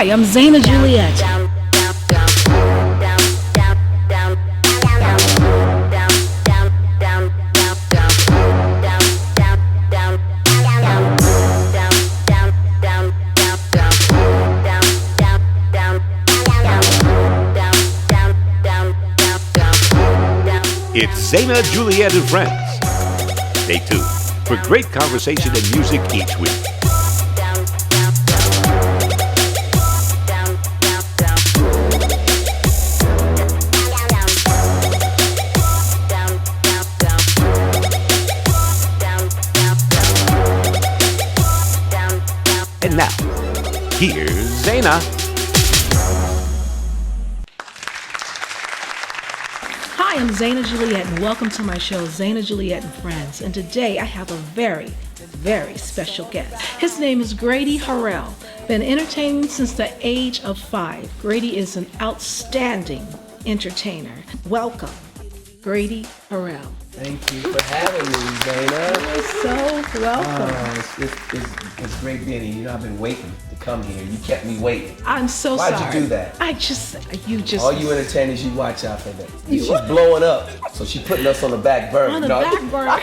Hi, I'm Zaina Juliette. It's Zaina Juliette and Friends. Stay tuned for great conversation and music each week. And now, here's Zaina. Hi, I'm Zaina Juliette, and welcome to my show, Zaina Juliette and Friends. And today I have a very, very special guest. His name is Grady Harrell. Been entertaining since the age of 5. Grady is an outstanding entertainer. Welcome, Grady Harrell. Thank you for having me, Zaina. You're so welcome. It's great being here. You know, I've been waiting to come here. You kept me waiting. I'm so sorry. Why'd you do that? All you entertainers, you watch out for that. She's blowing up, so she's putting us on the back burner. On the back burner.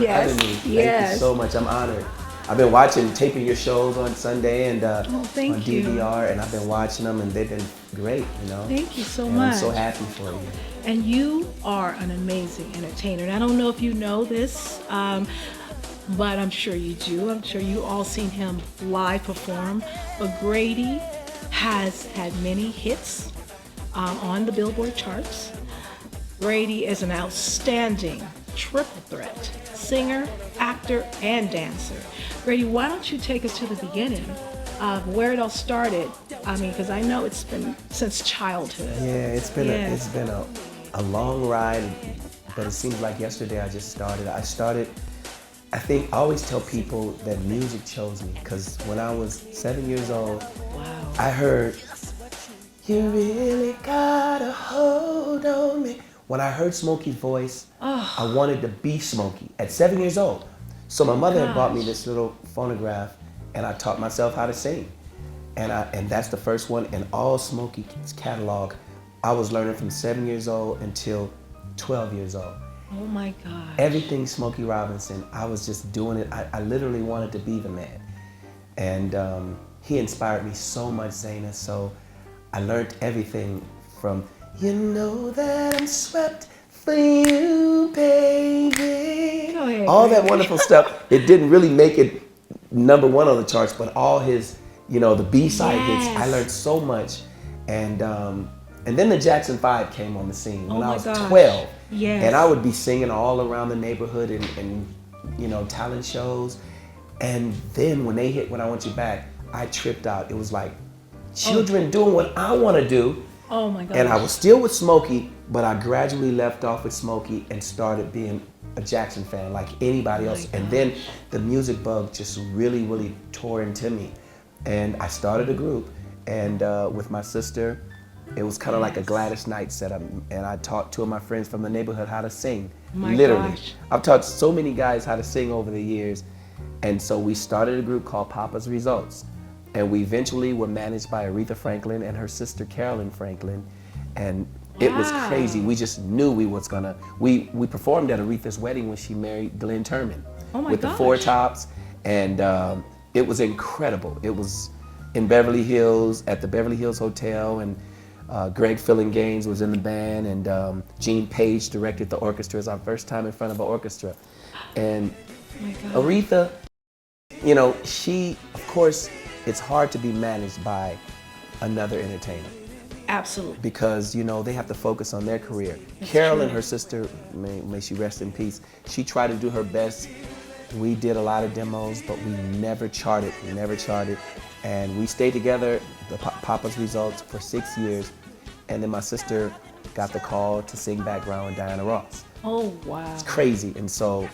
Yes. Thank you so much. I'm honored. I've been taping your shows on Sunday and on DVR, and I've been watching them, and they've been great. You know. Thank you so much. I'm so happy for you. And you are an amazing entertainer. And I don't know if you know this, but I'm sure you do. I'm sure you all seen him live perform. But Grady has had many hits on the Billboard charts. Grady is an outstanding triple threat singer, actor, and dancer. Grady, why don't you take us to the beginning of where it all started? I mean, because I know it's been since childhood. Yeah, it's been a long ride, but it seems like yesterday I just started. I think I always tell people that music chose me, because when I was 7 years old, wow, I heard, "You really got a hold on me." When I heard Smokey's voice, I wanted to be Smokey at 7 years old. So my mother had bought me this little phonograph, and I taught myself how to sing. And that's the first one in all Smokey's catalog. I was learning from 7 years old until 12 years old. Oh my God. Everything Smokey Robinson, I was just doing it. I literally wanted to be the man. And he inspired me so much, Zaina. So I learned everything from, "You know that I'm swept for you, baby." Go ahead, all baby. That wonderful stuff. It didn't really make it number one on the charts, but all his, the B-side hits, I learned so much. And then the Jackson 5 came on the scene when I was 12. Yes. And I would be singing all around the neighborhood and talent shows. And then when they hit When I Want You Back, I tripped out. It was like children doing what I want to do. Oh my God. And I was still with Smokey, but I gradually left off with Smokey and started being a Jackson fan like anybody else. And then the music bug just really, really tore into me. And I started a group, and with my sister, it was kind of like a Gladys Knight setup, and I taught 2 of my friends from the neighborhood how to sing. Literally. Gosh. I've taught so many guys how to sing over the years, and so we started a group called Papa's Results, and we eventually were managed by Aretha Franklin and her sister Carolyn Franklin, and it was crazy. We just knew we performed at Aretha's wedding when she married Glenn Turman with the 4 Tops, and it was incredible. It was in Beverly Hills at the Beverly Hills Hotel, and Greg Gaines was in the band, and Gene Page directed the orchestra. It was our first time in front of an orchestra. And Aretha, she, of course, it's hard to be managed by another entertainer. Absolutely. Because, they have to focus on their career. Carol and her sister, may she rest in peace, she tried to do her best. We did a lot of demos, but we never charted. And we stayed together, the Papa's Results, for 6 years. And then my sister got the call to sing background with Diana Ross. Oh, wow. It's crazy. And so,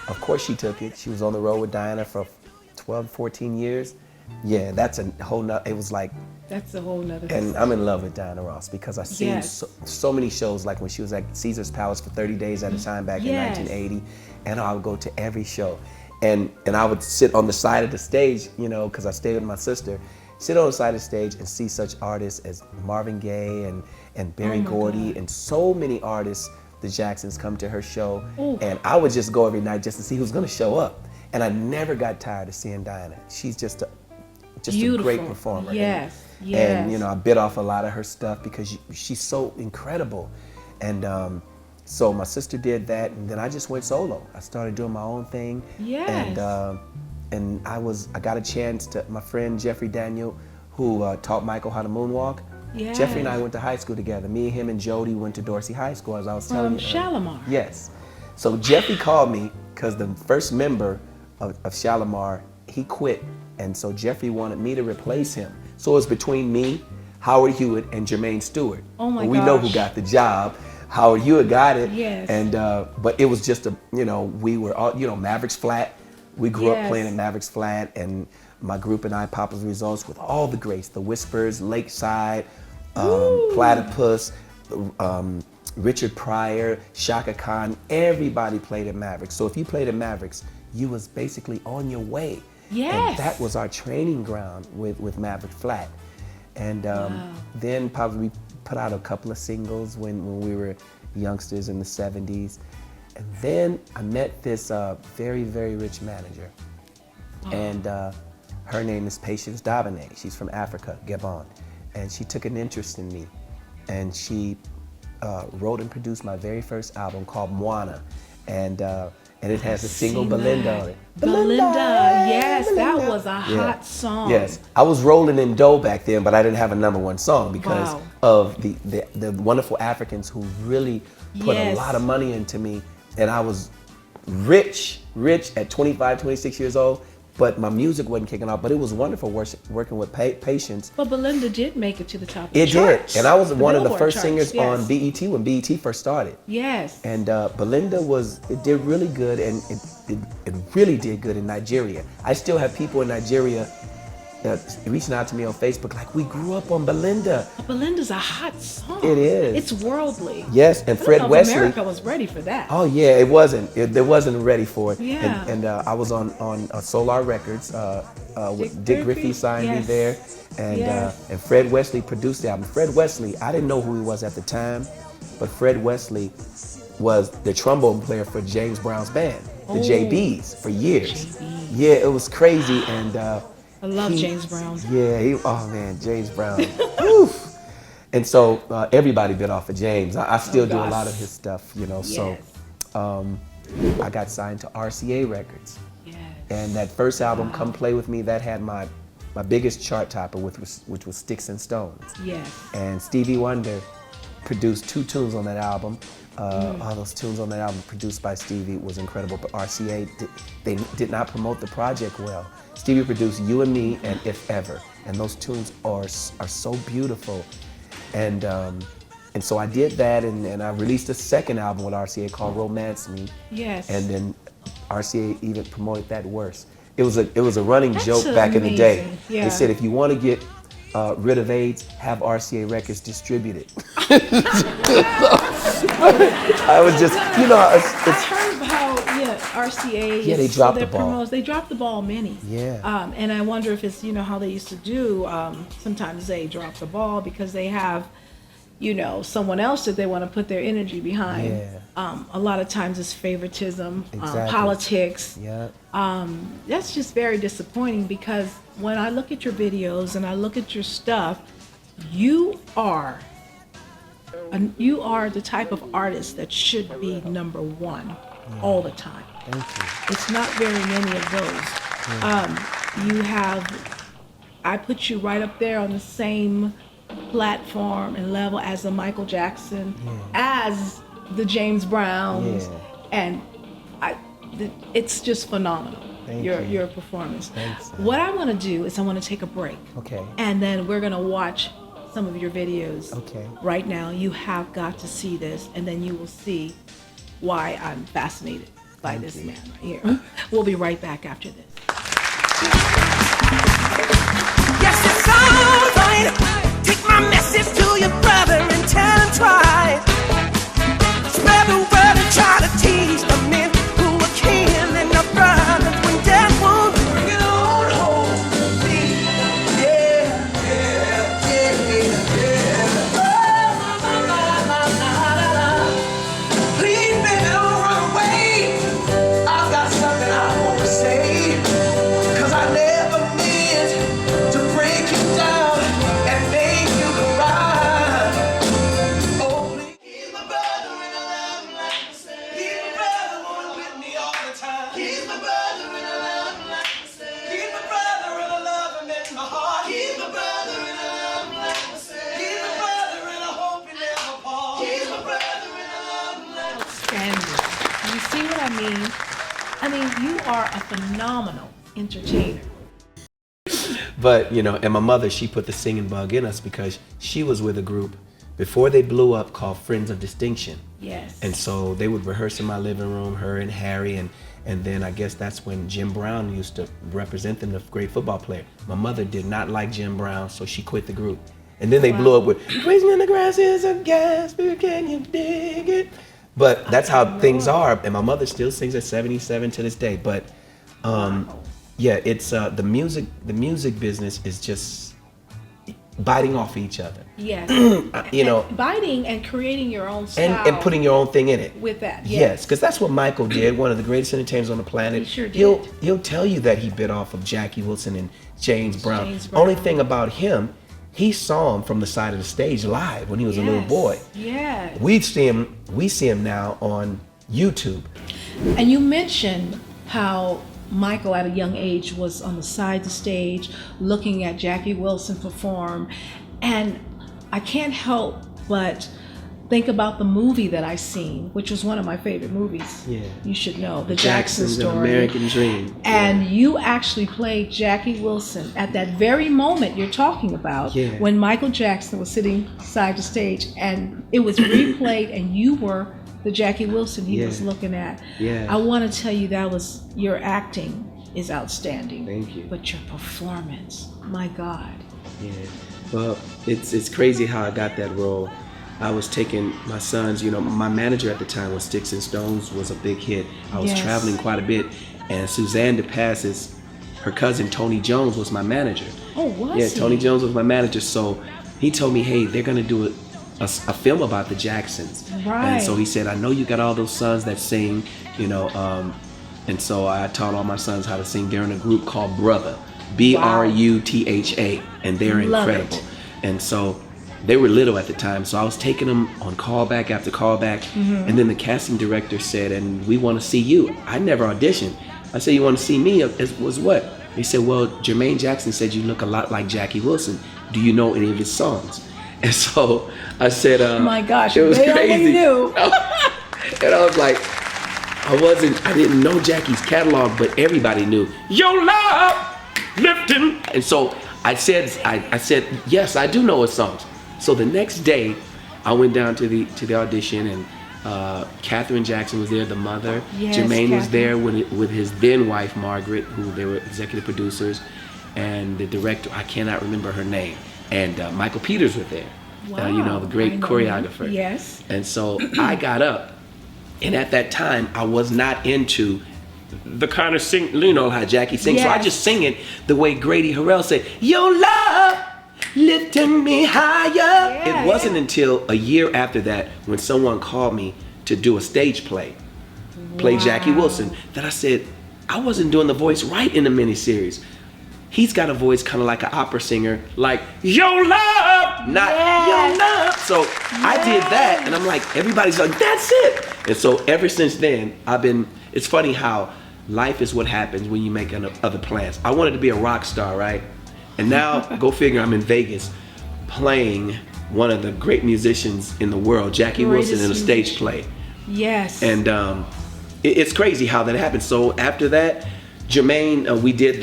of course she took it. She was on the road with Diana for 12, 14 years. Yeah, that's a whole nother, it was like. That's a whole nother. And I'm in love with Diana Ross because I've seen so many shows, like when she was at Caesar's Palace for 30 days at a time back in 1980. And I would go to every show. And I would sit on the side of the stage, because I stayed with my sister. sit on the side of the stage and see such artists as Marvin Gaye and Berry Gordy and so many artists, the Jacksons, come to her show. Ooh. And I would just go every night just to see who's gonna show up. And I never got tired of seeing Diana. She's just a great performer. Yes, And you know, I bit off a lot of her stuff because she's so incredible. And so my sister did that, and then I just went solo. I started doing my own thing. Yes. And I got a chance to, my friend Jeffrey Daniel, who taught Michael how to moonwalk. Yes. Jeffrey and I went to high school together. Me, him, and Jody went to Dorsey High School, as I was telling you. Shalimar. Yes. So Jeffrey called me because the first member of Shalimar, he quit. And so Jeffrey wanted me to replace him. So it was between me, Howard Hewitt, and Jermaine Stewart. Oh my We know who gosh. got the job. Howard Hewitt got it. Yes. And but it was just we were all, Mavericks Flat. We grew up playing at Mavericks Flat, and my group and I, Papa's Results, with all the greats, the Whispers, Lakeside, Platypus, Richard Pryor, Shaka Khan. Everybody played at Mavericks. So if you played at Mavericks, you was basically on your way. Yes. And that was our training ground with Maverick Flat. And then probably put out a couple of singles when we were youngsters in the 70s. And then I met this very, very rich manager. And her name is Patience Dabene. She's from Africa, Gabon. And she took an interest in me. And she wrote and produced my very first album called Moana. And it has a single Belinda on it. Belinda, yes, Belinda. that was a hot song. Yes, I was rolling in dough back then, but I didn't have a '1 song because of the wonderful Africans who really put a lot of money into me. And I was rich at 25, 26 years old, but my music wasn't kicking off. But it was wonderful working with Patience. But Belinda did make it to the top of the It charts. did, and I was one of the Billboard first charts, singers yes. on BET when BET first started. Yes. And Belinda did really good, and it really did good in Nigeria. I still have people in Nigeria reaching out to me on Facebook like, we grew up on Belinda. But Belinda's a hot song. It is. It's worldly. Yes, and I don't Fred know if Wesley. America was ready for that. Oh yeah, it wasn't. They wasn't ready for it. Yeah. And I was on Solar Records. With Dick Griffey signed me there, and Fred Wesley produced the album. Fred Wesley, I didn't know who he was at the time, but Fred Wesley was the trombone player for James Brown's band, the JBs, for years. JBs. Yeah, it was crazy, and I love James Brown. Yeah, oh man, James Brown. Oof. And so everybody bit off of James. I still do a lot of his stuff, Yes. So I got signed to RCA Records. Yes. And that first album, Come Play With Me, that had my biggest chart topper, which was Sticks and Stones. Yes. And Stevie Wonder produced 2 tunes on that album. All those tunes on that album produced by Stevie was incredible, but RCA, they did not promote the project well. Stevie produced You and Me and If Ever, and those tunes are so beautiful. And so I did that, and I released a second album with RCA called Romance Me. Yes. And then RCA even promoted that worse. It was a running That's joke back in the day. amazing. Yeah. They said if you want to get rid of AIDS, have RCA Records distribute it. I was just, I heard how RCA. Yeah, they dropped the ball. They dropped the ball many. Yeah. And I wonder if it's how they used to do. Sometimes they drop the ball because they have, someone else that they want to put their energy behind. Yeah. A lot of times it's favoritism, Exactly. politics. Yeah. That's just very disappointing because when I look at your videos and I look at your stuff, you are the type of artist that should be #1 all the time. Thank you. It's not very many of those. I put you right up there on the same platform and level as the Michael Jackson, as the James Browns, and it's just phenomenal. Thank your performance. Thanks. What I want to do is I want to take a break. Okay. And then we're gonna watch some of your videos. Okay. Right now, you have got to see this, and then you will see why I'm fascinated by this man right here. We'll be right back after this. Yes, it's alright. Take my message to your brother and tell him twice. Spread the word and try to teach the men who are killing the brothers when death won't bring it on home to me. Yeah. I mean, you are a phenomenal entertainer. But, you know, and my mother, she put the singing bug in us because she was with a group before they blew up called Friends of Distinction. Yes. And so they would rehearse in my living room, her and Harry, and then I guess that's when Jim Brown used to represent them, the great football player. My mother did not like Jim Brown, so she quit the group. And then they blew up with, "Grazing in the grass is a gas, but can you dig it?" But that's how things are, and my mother still sings at 77 to this day. But yeah, it's the music business is just biting off each other. Yes. You know, biting and creating your own style. and putting your own thing in it. With that, yes, because that's what Michael did. One of the greatest entertainers on the planet. He sure did. He'll tell you that he bit off of Jackie Wilson and James Brown. James Brown. Only thing about him, he saw him from the side of the stage live when he was a little boy. Yes. We see him now on YouTube. And you mentioned how Michael at a young age was on the side of the stage looking at Jackie Wilson perform, and I can't help but think about the movie that I seen, which was one of my favorite movies. Yeah. You should know, The Jackson Jackson's Story. An American Dream. And you actually played Jackie Wilson at that very moment you're talking about, when Michael Jackson was sitting side to stage, and it was replayed, and you were the Jackie Wilson he was looking at. Yeah. I want to tell you your acting is outstanding. Thank you. But your performance, my God. Yeah. Well, it's crazy how I got that role. I was taking my sons, you know, my manager at the time was Sticks and Stones, was a big hit. I was traveling quite a bit, and Suzanne DePass's, her cousin Tony Jones was my manager. Oh, was Yeah, he? Tony Jones was my manager, so he told me, hey, they're gonna do a film about the Jacksons. Right. And so he said, I know you got all those sons that sing, you know, and so I taught all my sons how to sing. They're in a group called Brother, Brutha, and they're incredible. And so they were little at the time, so I was taking them on callback after callback, and then the casting director said, and we want to see you. I never auditioned. I said, you want to see me? It was what? He said, well, Jermaine Jackson said you look a lot like Jackie Wilson. Do you know any of his songs? And so I said, my gosh, it was they crazy. already knew. And I was like, I didn't know Jackie's catalog, but everybody knew Your Love Lifting. And so I said, yes, I do know his songs. So the next day, I went down to the audition, and Katherine Jackson was there, the mother. Yes, Jermaine was Katherine. there with his then wife Margaret, who they were executive producers, and the director, I cannot remember her name, and Michael Peters was there. Wow, You know, the great choreographer. Yes. And so I got up, and at that time I was not into the kind of sing, you know how Jackie sings. So I just sing it the way Grady Harrell said, Your love lifting me higher. It wasn't until a year after that, when someone called me to do a stage play Jackie Wilson, that I said, I wasn't doing the voice right in the miniseries. He's got a voice kind of like an opera singer, like Your Love, not Your Love. So I did that, and I'm like, everybody's like, that's it. And so ever since then, it's funny how life is what happens when you make other plans. I wanted to be a rock star, right? And now, go figure, I'm in Vegas playing one of the great musicians in the world, Jackie Wilson, in a stage play. Yes. And it's crazy how that happened. So after that, Jermaine, we did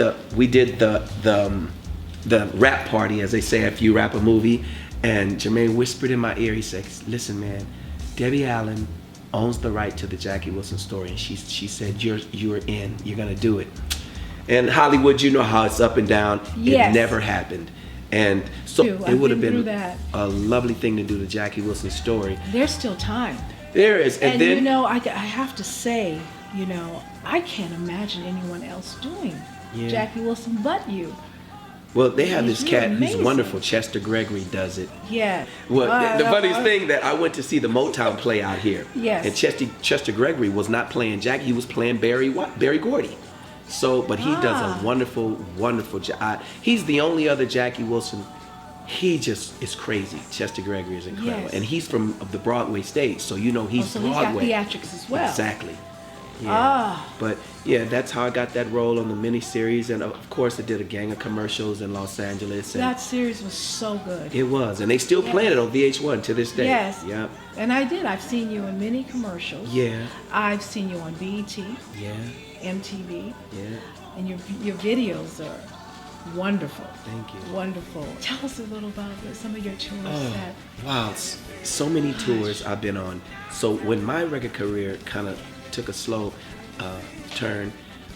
the rap party, as they say if you rap a movie, and Jermaine whispered in my ear. He said, "Listen, man, Debbie Allen owns the right to the Jackie Wilson story, and she said you're in. You're gonna do it." And Hollywood, you know how it's up and down. Yes. It never happened, and so it would have been a lovely thing to do the Jackie Wilson story. There's still time. There is, and then you know, I have to say, you know, I can't imagine anyone else doing Jackie Wilson but you. Well, they have this cat who's amazing. wonderful. Chester Gregory does it. Yeah. Well, the funniest thing that I went to see the Motown play out here. Yes. And Chester Gregory was not playing Jackie. He was playing Berry Gordy. So, but he does a wonderful, wonderful job. He's the only other Jackie Wilson. He just is crazy. Chester Gregory is incredible. Yes. And he's from the Broadway stage, so you know he's so Broadway. he's got theatrics as well. Exactly. Yeah. But yeah, that's how I got that role on the miniseries, and of course I did a gang of commercials in Los Angeles. And that series was so good. it was, and they still playing it on VH1 to this day. Yes. Yep. And I've seen you in many commercials. Yeah. I've seen you on BET. Yeah. MTV. Yeah. And your videos are wonderful. Thank you. Wonderful. Tell us a little about some of your tours. Wow, so many tours I've been on. So when my record career kind of took a slow turn,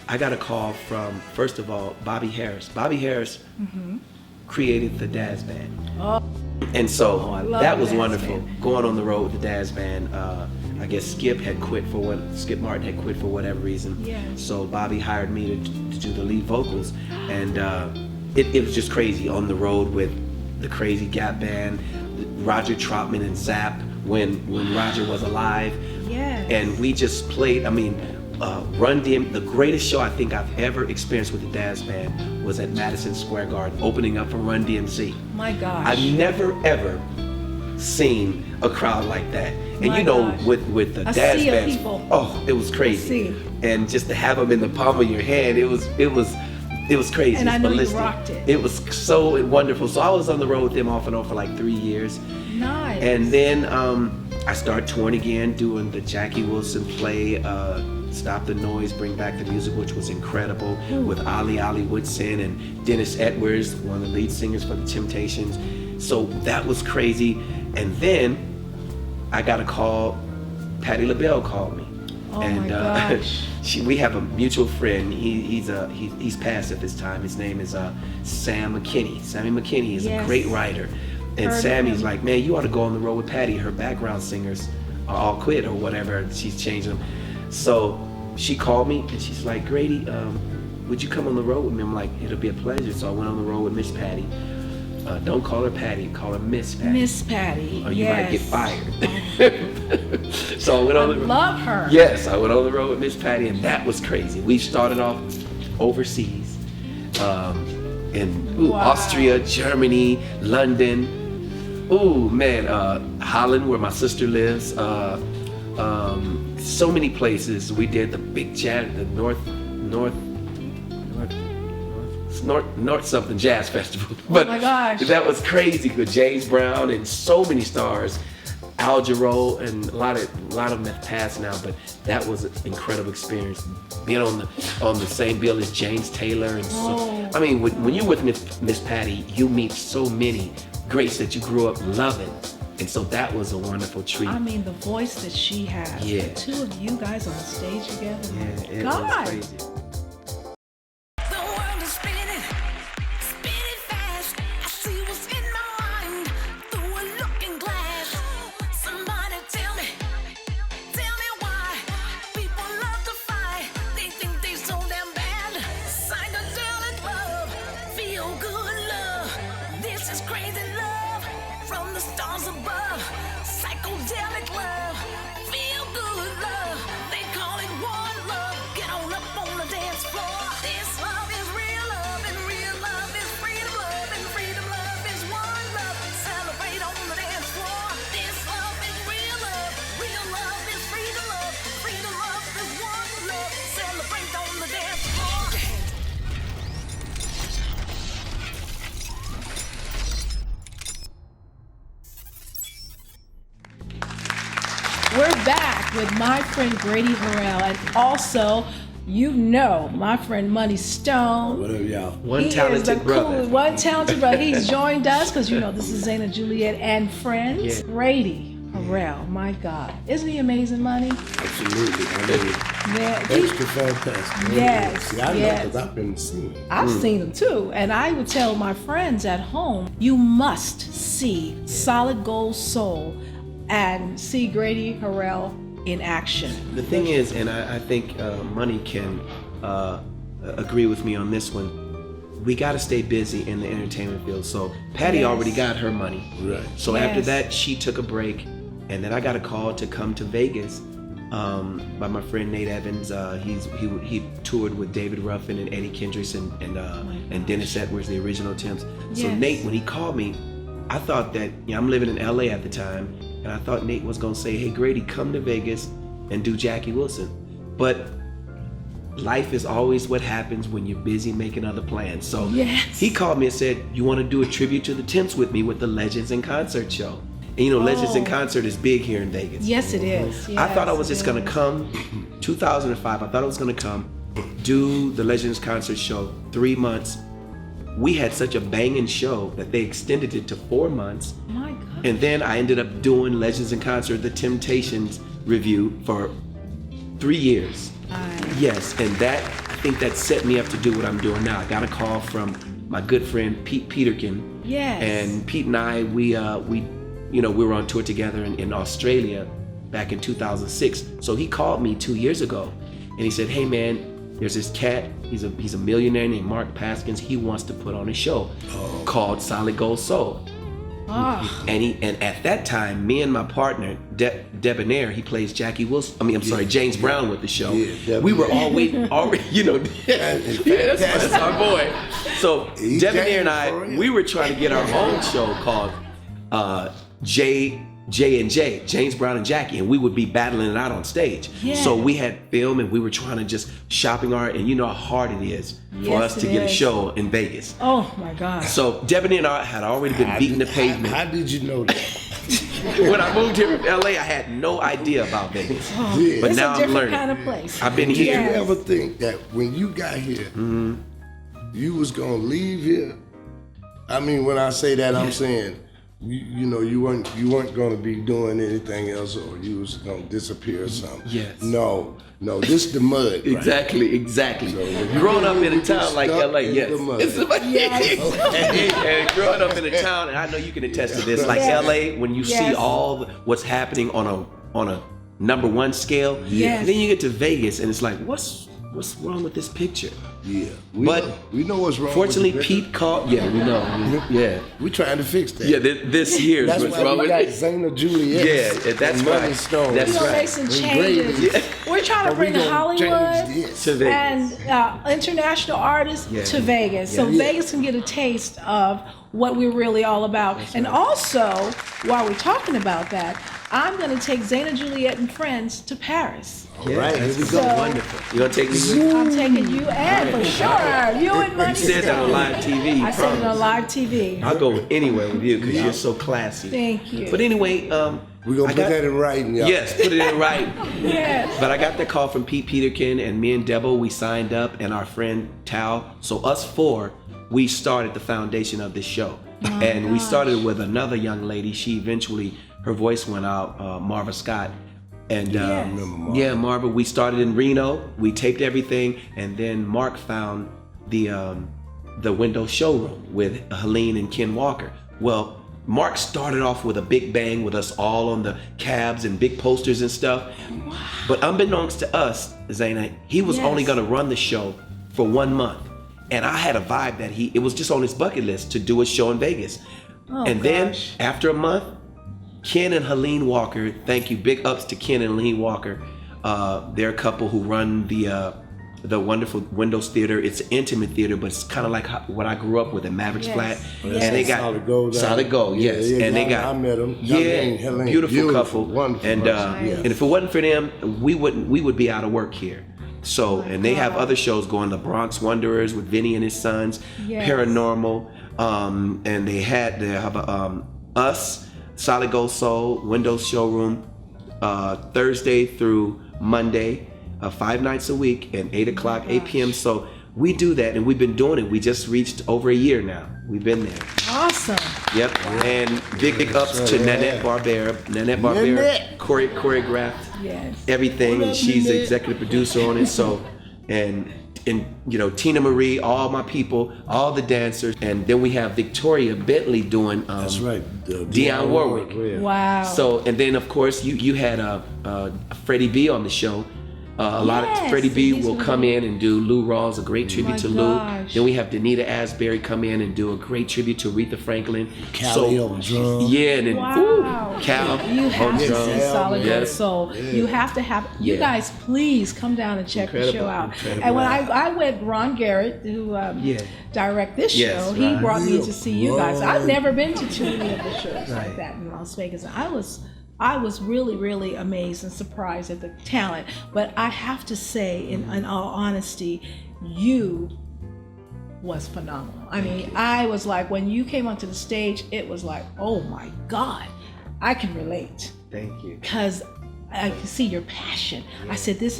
I got a call from, first of all, Bobby Harris. Bobby Harris created the Daz Band. Oh. And so I love that the was Daz wonderful. Band. Going on the road with the Daz Band. I guess Skip Martin had quit for whatever reason. Yes. So Bobby hired me to do the lead vocals. And it was just crazy on the road with the crazy Gap Band, Roger Troutman and Zapp when Roger was alive. Yes. And we just played, Run DMC, the greatest show I think I've ever experienced with the Daz Band was at Madison Square Garden, opening up for Run DMC. My gosh. I've never ever seen a crowd like that. And My you know, gosh. with the A Daz sea of Band, people. oh, it was crazy. And just to have them in the palm of your hand, it was crazy. And I know you ballistic. rocked it. It was so wonderful. So I was on the road with them off and on for like 3 years. Nice. And then I started touring again, doing the Jackie Wilson play, Stop the Noise, Bring Back the Music, which was incredible, with Ali Woodson and Dennis Edwards, one of the lead singers for the Temptations. So that was crazy. And then I got a call, Patti LaBelle called me. Oh and my gosh. we have a mutual friend. He's passed at this time. His name is Sam McKinney. Sammy McKinney is Yes. a great writer. And Heard of Sammy's him. like, man, you ought to go on the road with Patti. Her background singers are all quit or whatever. She's changed them. So she called me and she's like, Grady, would you come on the road with me? I'm like, it'll be a pleasure. So I went on the road with Miss Patti. Don't call her Patty, call her Miss Patti. Miss Patti. Or you might get yes. fired. So I went on the love her. Yes, I went on the road with Miss Patti, and that was crazy. We started off overseas, in Austria, Germany, London. Ooh, man, Holland, where my sister lives. So many places. We did the big jazz, the North something jazz festival. But my gosh. that was crazy with James Brown and so many stars. Al Jarreau, and a lot of them have passed now, but that was an incredible experience. Being on the same bill as James Taylor, and so, I mean, when you're with Miss Patti, you meet so many greats that you grew up loving, and so that was a wonderful treat. I mean, the voice that she has. Yeah. The two of you guys on stage together. Yeah, My it God. was crazy. The world is spinning fast. I see what's in my mind through a looking glass. Somebody tell me why people love to fight. They think they so damn bad. Psychedelic love, feel good love. This is crazy love from the stars above. Psychedelic love, feel good love. They call it one love. Get on up on the dance floor. This love is real love, and real love is freedom love, and freedom love is one love. Celebrate on the dance floor. This love is real love is freedom love is one love. Celebrate on the dance floor. We're back with my friend Grady Harrell, and also, you know, my friend Money Stone. What up, y'all? One talented brother. One talented brother. He's joined us because, you know, this is Zaina Juliette and friends. Yeah. Grady Harrell, my God. Isn't he amazing, Money? Absolutely. I mean, Yeah. extra fantastic. Yes, See, I know yes. because I've been seeing it. I've seen him too, and I would tell my friends at home, you must see Solid Gold Soul and see Grady Harrell in action. The thing is, and I think Money can agree with me on this one, we got to stay busy in the entertainment field. So Patti Yes. already got her money. Right. So after Yes. that, she took a break, and then I got a call to come to Vegas by my friend Nate Evans. He toured with David Ruffin and Eddie Kendricks and Dennis Edwards, the original Temps. So Yes. Nate, when he called me, I thought that, I'm living in LA at the time, and I thought Nate was gonna say, hey Grady, come to Vegas and do Jackie Wilson. But life is always what happens when you're busy making other plans. So Yes. he called me and said, you wanna do a tribute to the Temps with me with the Legends in Concert show. And Legends in Concert is big here in Vegas. Yes, it is. I thought I was Yes, just it gonna is. come, 2005, I thought I was gonna come, do the Legends concert show 3 months. We had such a banging show that they extended it to 4 months. My God. And then I ended up doing Legends in Concert, the Temptations review for 3 years. Yes, and that, I think that set me up to do what I'm doing now. I got a call from my good friend Pete Peterkin. Yes. And Pete and I, we were on tour together in Australia back in 2006. So he called me 2 years ago, and he said, "Hey man, there's this cat. He's a millionaire named Mark Paskins. He wants to put on a show called Solid Gold Soul." And at that time, me and my partner Debonair, he plays Jackie Wilson. James Brown with the show. Yeah, we were already, that's our boy. So Debonair and I, we were trying to get our own show called J&J, James Brown and Jackie, and we would be battling it out on stage. Yes. So we had film, and we were trying to just shopping art, and you know how hard it is for us to get a show in Vegas. Oh my God. So Debonair and I had already been beating the pavement. How did you know that? When I moved here from LA, I had no idea about Vegas. Yeah. But It's now a I'm different learning. kind of place. I've been Did here. you ever think that when you got here, you was gonna leave here? I mean, when I say that, I'm saying, you weren't gonna be doing anything else, or you was gonna disappear or something. Yes. No, this the mud. Right? Exactly. Growing up in a town like LA, yes. It's and growing up in a town, and I know you can attest to this, like LA, when you see all what's happening on a number one scale, Yes. then you get to Vegas, and it's like, what's wrong with this picture? Yeah, But we know what's wrong. Fortunately, with Pete called. Yeah, we know. Yeah. We trying to fix that. Yeah, this here is That's what's why wrong we with got it. Zaina Juliette. Yeah, that's and Money right. Stone. That's We're gonna right. make some And changes. Gradys. We're trying to But we bring gonna Hollywood change this. To Vegas. and international artists to Vegas, so Yeah. Vegas can get a taste of what we're really all about. And also, while we're talking about that, I'm going to take Zaina Juliette and friends to Paris. All right, here we go. So- Wonderful. You gonna take me with you? I'm taking you and for sure. You and Money You said that on Stone. live TV. I said it on promise. live TV. I'll go anywhere with you because you're so classy. Thank you. But anyway, We're going to put that in writing, y'all. Yes, put it in writing. Yes. But I got the call from Pete Peterkin, and me and Debo, we signed up, and our friend Tal. So us four, we started the foundation of this show. And we started with another young lady. She eventually, her voice went out, Marva Scott. And Marva, we started in Reno. We taped everything, and then Mark found the window showroom with Helene and Ken Walker. Well, Mark started off with a big bang with us all on the cabs and big posters and stuff. Wow. But unbeknownst to us, Zaina, he was only going to run the show for 1 month. And I had a vibe that it was just on his bucket list to do a show in Vegas. Then after a month, Ken and Helene Walker, thank you, big ups to Ken and Helene Walker. They're a couple who run the wonderful Windows Theater. It's an intimate theater, but it's kind of like what I grew up with at Mavericks Flat. And they got Solid Gold, yes. Yeah, and they got I met them. Helene, beautiful couple. Wonderful. And and if it wasn't for them, we would be out of work here. So, and they have other shows going, The Bronx Wanderers with Vinny and his sons, Paranormal, and they have us, Solid Gold Soul, Windows Showroom, Thursday through Monday, 5 nights a week, and 8 p.m. So we do that, and we've been doing it. We just reached over a year now. We've been there. Awesome. Yep. And big ups to Nanette Barbera. Nanette Barbera choreographed everything, and she's the executive producer on it. So, and Tina Marie, all my people, all the dancers, and then we have Victoria Bentley doing. That's right. Dionne Warwick. Yeah. Wow. So, and then of course you had Freddie B on the show. Freddie B will come in and do Lou Rawls, a great tribute to Lou. Then we have Danita Asbury come in and do a great tribute to Aretha Franklin. Callie on drums. Yeah, and then Cal You have on to drums. see Solid Gold Yes. Soul. You have to have. You guys, please come down and check the show out. And when I went, Ron Garrett, who direct this show, he brought me to see you guys. I've never been to too many of the shows like that in Las Vegas. I was really, really amazed and surprised at the talent. But I have to say, in all honesty, you was phenomenal. I mean, I was like, when you came onto the stage, it was like, oh my God, I can relate. Thank you. Because I can see your passion. I said, this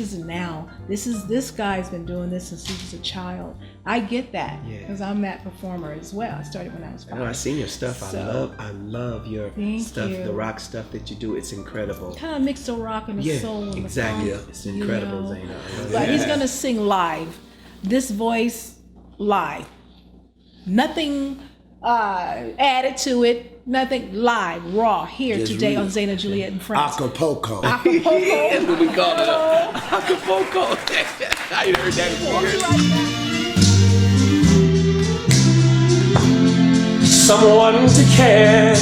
guy's been doing this since he was a child. I get that because I'm that performer as well. I started when I was 5. I know, I've seen your stuff. I love your stuff, you. the rock stuff that you do. It's incredible. Kind of mix the rock and the soul and exactly. the funk. It's incredible, You know? Zaina. I love But it. he's gonna sing live. This voice live. Nothing added to it. Nothing live, raw, here Just today real. on Zaina Juliette and Friends. Acapulco. Acapulco. That's what we call it. Acapulco. I ain't heard that before. Someone to care,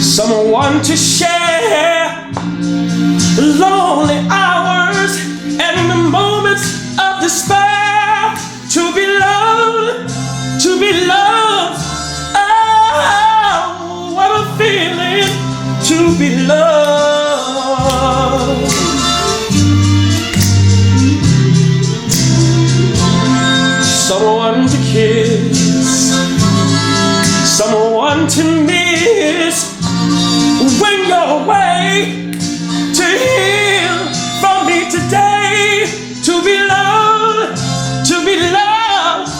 someone to share lonely hours and the moments of despair. To be loved, to be loved. Oh, what a feeling to be loved. Someone to kiss, someone to miss when you're away. To hear from me today, to be loved, to be loved.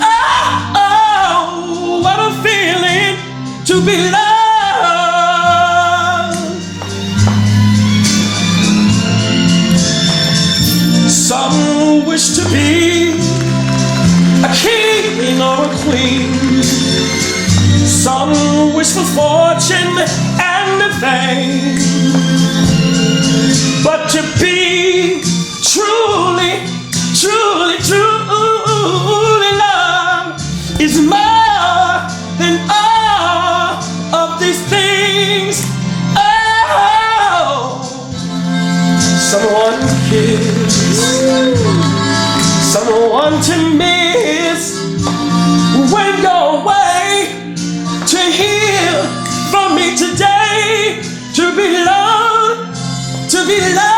Oh, oh, what a feeling to be loved. Some wish to be a king or a queen. Some wish for fortune and fame. But to be truly, truly, truly loved is more than all of these things. Oh, someone to kiss, someone to miss when you're away. To hear from me today, to be loved, to be loved.